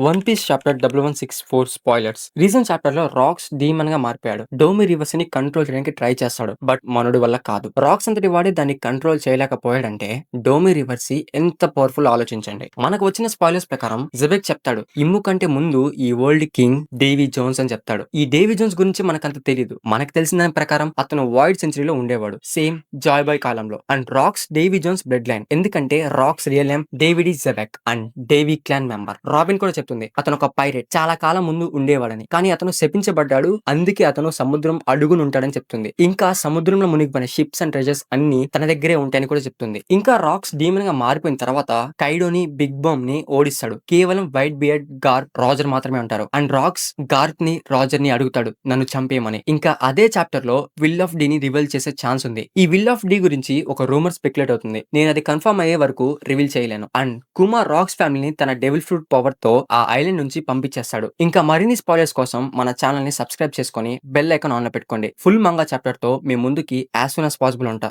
One Piece chapter 1164 spoilers. Recent chapter లో Rocks demon గా మారిపోయాడు. డోమి రివర్స్ ని కంట్రోల్ చేయడానికి ట్రై చేస్తాడు, బట్ మనుడి వల్ల కాదు. రాక్స్ అంతటి వాడి దాన్ని కంట్రోల్ చేయలేకపోయాడంటే డోమి రివర్స్ ఎంత పవర్ఫుల్ ఆలోచించండి. మనకు వచ్చిన స్పాయిలర్స్ ప్రకారం జెబెక్ చెప్తాడు, ఇమ్ము కంటే ముందు ఈ వరల్డ్ కింగ్ డేవీ జోన్స్ అని చెప్తాడు. ఈ డేవీ జోన్స్ గురించి మనకంత తెలియదు. మనకు తెలిసిన దాని ప్రకారం అతను వాయిడ్ సెంచరీలో ఉండేవాడు, సేమ్ జాయ్ బాయ్ కాలంలో. And Rocks Davy Jones bloodline, ఎందుకంటే Rocks real name David Xebec and Davy clan member. Robin కూడా చెప్తుంది అతను ఒక పైరేట్, చాలా కాలం ముందు ఉండేవాడని, కానీ అతను శపించబడ్డాడు, అందుకే అతను సముద్రం అడుగును ఉంటాడని చెప్తుంది. ఇంకా సముద్రంలో మునిగిపోయిన షిప్స్ అండ్ ట్రెజర్స్ అన్ని తన దగ్గరే ఉంటాయని కూడా చెప్తుంది. ఇంకా రాక్స్ డీమన్ గా మారిపోయిన తర్వాత కైడోని బిగ్ బామ్ ని ఓడిస్తాడు. కేవలం వైట్ బియర్డ్ గార్క్ రాజర్ మాత్రమే ఉంటారు. అండ్ రాక్స్ గార్క్ ని రాజర్ ని అడుగుతాడు నన్ను చంపేయమని. ఇంకా అదే చాప్టర్ లో విల్ ఆఫ్ డి ని రివీల్ చేసే ఛాన్స్ ఉంది. ఈ విల్ ఆఫ్ డి గురించి ఒక రూమర్ స్పెక్యులేట్ అవుతుంది. నేను అది కన్ఫర్మ్ అయ్యే వరకు రివీల్ చేయలేను. అండ్ కుమార్ రాక్స్ ఫ్యామిలీని తన డెవిల్ ఫ్రూట్ పవర్ తో ఆ ఐలాండ్ నుంచి పంపించేస్తాడు. ఇంకా మరిన్ని స్పాయిలర్స్ కోసం మన ఛానల్ ని సబ్స్క్రైబ్ చేసుకొని బెల్ ఐకాన్ ఆన్ లో పెట్టుకోండి. ఫుల్ మంగా చాప్టర్ తో మీ ముందుకి యాజ్ సూన్ యాజ్ పాసిబుల్ ఉంటా.